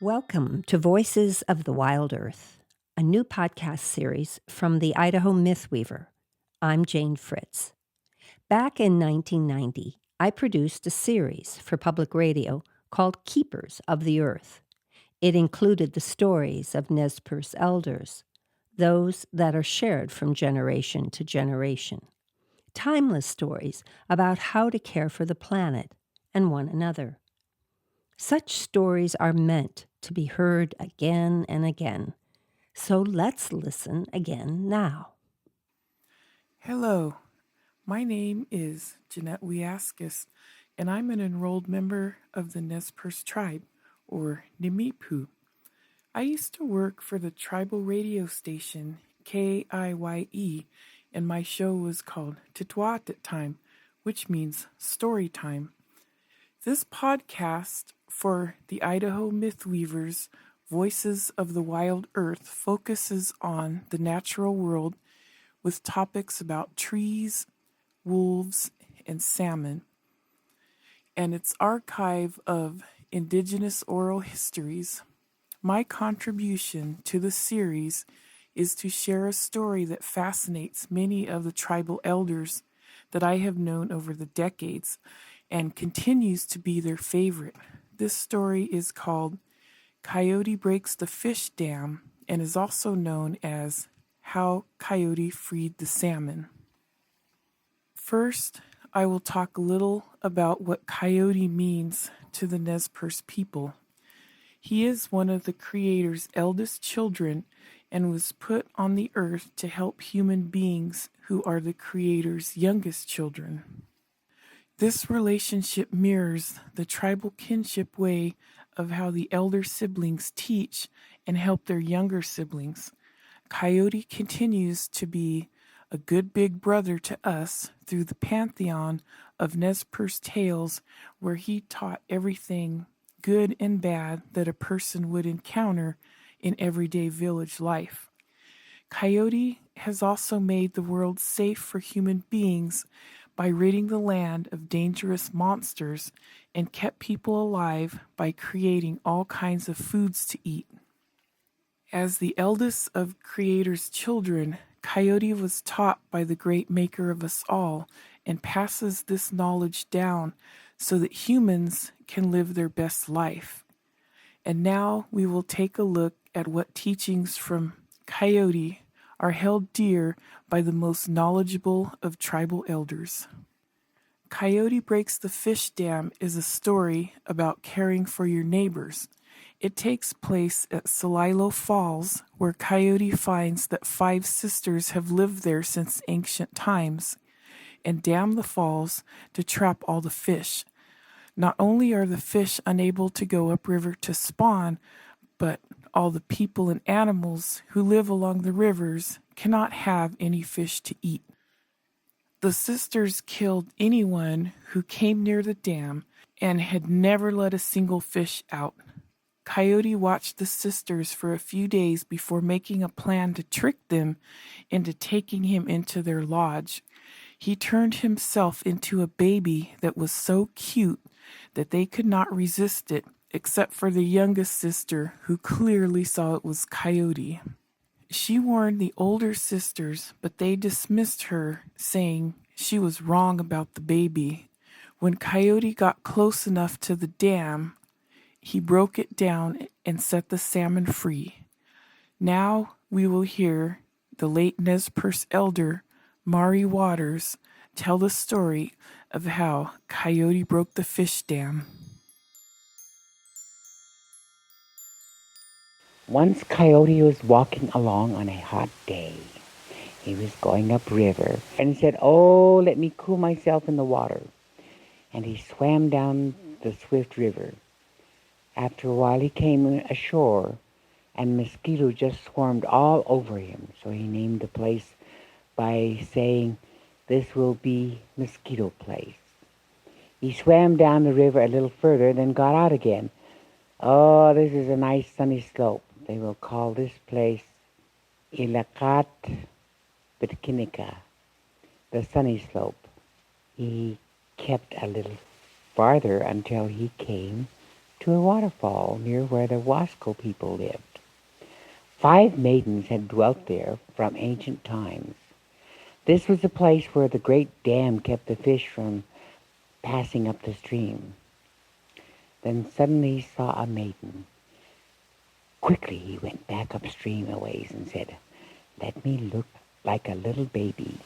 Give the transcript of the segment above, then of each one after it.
Welcome to Voices of the Wild Earth, a new podcast series from the Idaho Mythweaver. I'm Jane Fritz. Back in 1990, I produced a series for public radio called Keepers of the Earth. It included the stories of Nez Perce elders, those that are shared from generation to generation. Timeless stories about how to care for the planet and one another. Such stories are meant to be heard again and again. So let's listen again now. Hello, my name is Janette Weaskus, and I'm an enrolled member of the Nez Perce tribe, or Nimipu. I used to work for the tribal radio station KIYE, and my show was called Titwa at that time, which means story time. This podcast for the Idaho Mythweavers, Voices of the Wild Earth, focuses on the natural world with topics about trees, wolves, and salmon, and its archive of indigenous oral histories. My contribution to the series is to share a story that fascinates many of the tribal elders that I have known over the decades and continues to be their favorite. This story is called Coyote Breaks the Fish Dam and is also known as How Coyote Freed the Salmon. First, I will talk a little about what Coyote means to the Nez Perce people. He is one of the Creator's eldest children and was put on the earth to help human beings who are the Creator's youngest children. This relationship mirrors the tribal kinship way of how the elder siblings teach and help their younger siblings. Coyote continues to be a good big brother to us through the pantheon of Nez Perce tales, where he taught everything good and bad that a person would encounter in everyday village life. Coyote has also made the world safe for human beings by ridding the land of dangerous monsters and kept people alive by creating all kinds of foods to eat. As the eldest of Creator's children, Coyote was taught by the great maker of us all and passes this knowledge down so that humans can live their best life. And now we will take a look at what teachings from Coyote are held dear by the most knowledgeable of tribal elders. Coyote Breaks the Fish Dam is a story about caring for your neighbors. It takes place at Celilo Falls, where Coyote finds that 5 sisters have lived there since ancient times and dam the falls to trap all the fish. Not only are the fish unable to go upriver to spawn, but all the people and animals who live along the rivers cannot have any fish to eat. The sisters killed anyone who came near the dam and had never let a single fish out. Coyote watched the sisters for a few days before making a plan to trick them into taking him into their lodge. He turned himself into a baby that was so cute that they could not resist it, except for the youngest sister, who clearly saw it was Coyote. She warned the older sisters, but they dismissed her, saying she was wrong about the baby. When Coyote got close enough to the dam, he broke it down and set the salmon free. Now we will hear the late Nez Perce elder, Mari Waters, tell the story of how Coyote broke the fish dam. Once Coyote was walking along on a hot day. He was going upriver and he said, "Oh, let me cool myself in the water." And he swam down the swift river. After a while he came ashore and mosquitoes just swarmed all over him. So he named the place by saying, "This will be Mosquito Place." He swam down the river a little further, then got out again. "Oh, this is a nice sunny slope. They will call this place Ilakat Bitkinika, the sunny slope." He kept a little farther until he came to a waterfall near where the Wasco people lived. 5 maidens had dwelt there from ancient times. This was the place where the great dam kept the fish from passing up the stream. Then suddenly he saw a maiden. Quickly he went back upstream a ways and said, "Let me look like a little baby,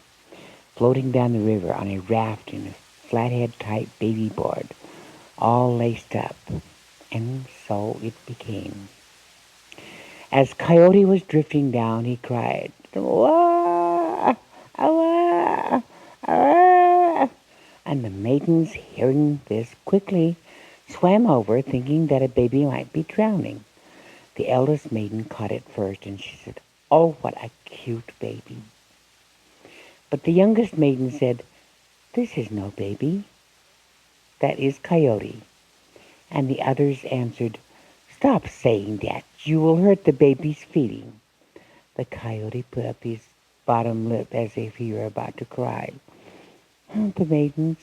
floating down the river on a raft in a flathead-type baby board, all laced up." And so it became. As Coyote was drifting down, he cried, "Wah! Wah! Wah!" And the maidens, hearing this, quickly swam over, thinking that a baby might be drowning. The eldest maiden caught it first, and she said, "Oh, what a cute baby." But the youngest maiden said, "This is no baby. That is Coyote." And the others answered, "Stop saying that. You will hurt the baby's feeling." The Coyote put up his bottom lip as if he were about to cry. The maidens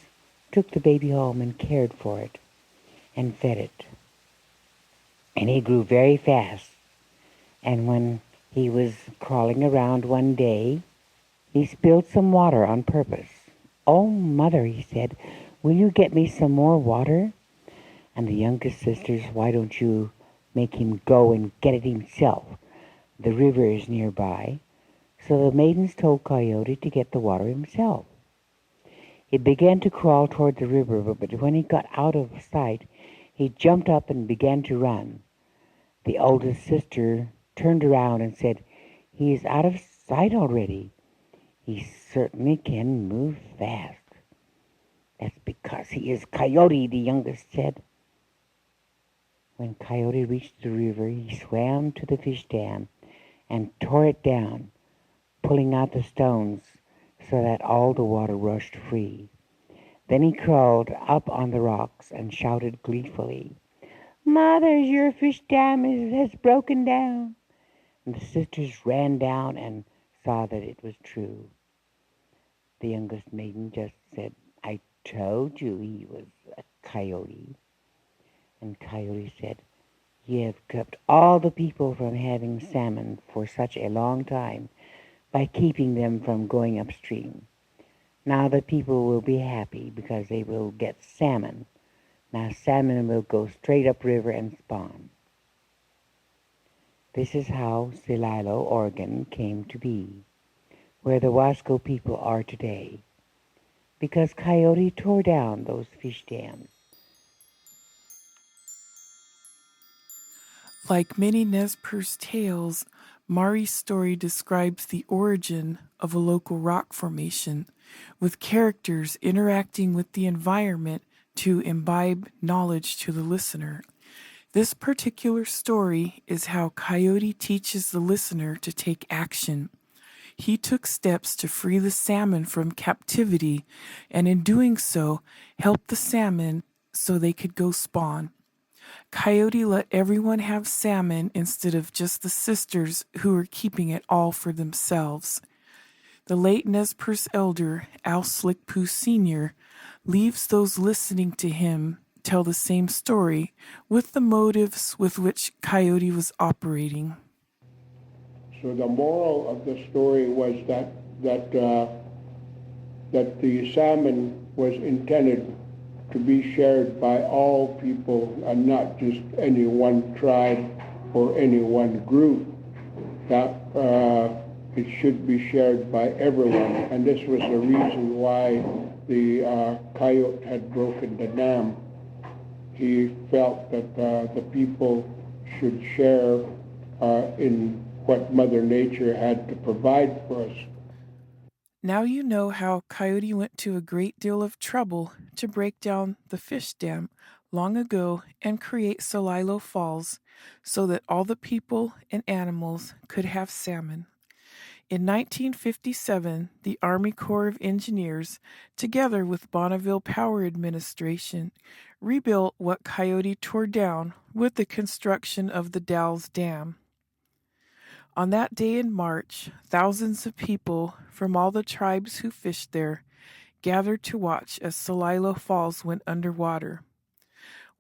took the baby home and cared for it and fed it. And he grew very fast. And when he was crawling around one day, he spilled some water on purpose. "Oh, Mother," he said, "will you get me some more water?" And the youngest sisters, "Why don't you make him go and get it himself? The river is nearby." So the maidens told Coyote to get the water himself. He began to crawl toward the river, but when he got out of sight, he jumped up and began to run. The oldest sister turned around and said, "He is out of sight already. He certainly can move fast." "That's because he is Coyote," the youngest said. When Coyote reached the river, he swam to the fish dam and tore it down, pulling out the stones so that all the water rushed free. Then he crawled up on the rocks and shouted gleefully, "Mother, your fish dam has broken down." And the sisters ran down and saw that it was true. The youngest maiden just said, "I told you he was a coyote." And Coyote said, "You have kept all the people from having salmon for such a long time by keeping them from going upstream. Now the people will be happy because they will get salmon. Now salmon will go straight upriver and spawn." This is how Celilo, Oregon, came to be, where the Wasco people are today, because Coyote tore down those fish dams. Like many Nez Perce tales, Mari's story describes the origin of a local rock formation, with characters interacting with the environment to imbibe knowledge to the listener. This particular story is how Coyote teaches the listener to take action. He took steps to free the salmon from captivity, and in doing so, helped the salmon so they could go spawn. Coyote let everyone have salmon instead of just the sisters who were keeping it all for themselves. The late Nez Perce elder, Al Slickpoo Sr., leaves those listening to him tell the same story with the motives with which Coyote was operating. So the moral of the story was that the salmon was intended to be shared by all people and not just any one tribe or any one group. That it should be shared by everyone, and this was the reason why the coyote had broken the dam. He felt that the people should share in what Mother Nature had to provide for us. Now you know how Coyote went to a great deal of trouble to break down the fish dam long ago and create Celilo Falls so that all the people and animals could have salmon. In 1957, the Army Corps of Engineers, together with Bonneville Power Administration, rebuilt what Coyote tore down with the construction of the Dalles Dam. On that day in March, thousands of people from all the tribes who fished there gathered to watch as Celilo Falls went underwater.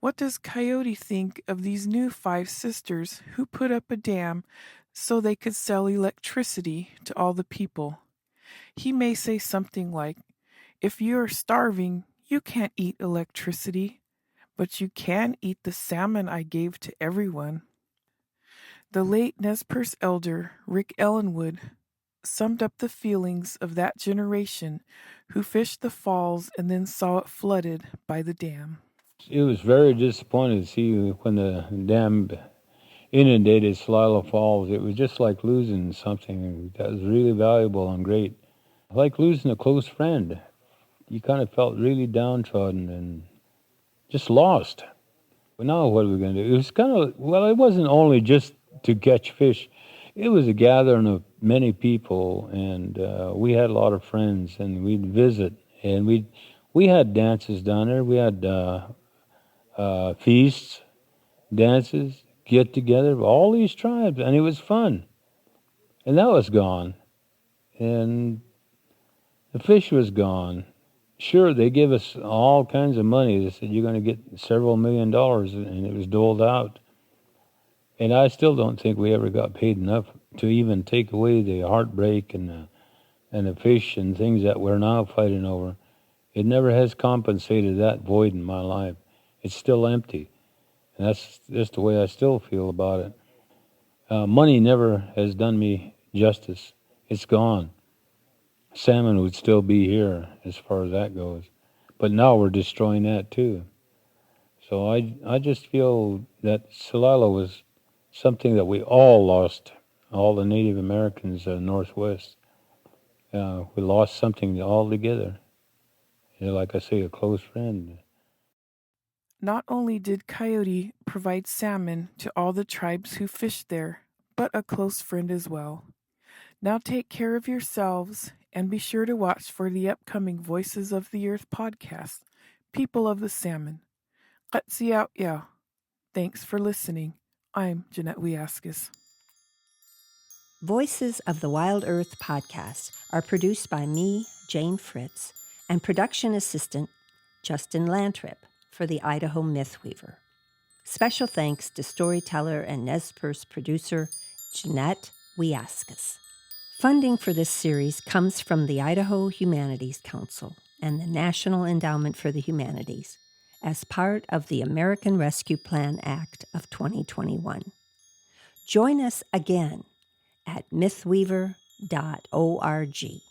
What does Coyote think of these new 5 sisters who put up a dam so they could sell electricity to all the people? He may say something like, "If you are starving, you can't eat electricity, but you can eat the salmon I gave to everyone." The late Nez Perce elder, Rick Ellenwood, summed up the feelings of that generation who fished the falls and then saw it flooded by the dam. It was very disappointing to see when the dam inundated Celilo Falls. It was just like losing something that was really valuable and great. Like losing a close friend. You kind of felt really downtrodden and just lost. But now what are we going to do? It was kind of, well, it wasn't only just to catch fish. It was a gathering of many people, and we had a lot of friends, and we'd visit, and we had dances down there. We had feasts, dances, get together, all these tribes, and it was fun. And that was gone, and the fish was gone. Sure, they give us all kinds of money. They said you're going to get several $1 million, and it was doled out. And I still don't think we ever got paid enough to even take away the heartbreak and the fish and things that we're now fighting over. It never has compensated that void in my life. It's still empty. And that's just the way I still feel about it. Money never has done me justice. It's gone. Salmon would still be here as far as that goes. But now we're destroying that too. So I just feel that Celilo was something that we all lost, all the Native Americans Northwest. We lost something all together. Like I say, a close friend. Not only did Coyote provide salmon to all the tribes who fished there, but a close friend as well. Now take care of yourselves and be sure to watch for the upcoming Voices of the Earth podcast, People of the Salmon. Qatsi out ya. Thanks for listening. I'm Janette Weaskus. Voices of the Wild Earth podcast are produced by me, Jane Fritz, and production assistant Justin Lantrip for the Idaho Mythweaver. Special thanks to storyteller and Nez Perce producer Janette Weaskus. Funding for this series comes from the Idaho Humanities Council and the National Endowment for the Humanities as part of the American Rescue Plan Act of 2021. Join us again at mythweaver.org.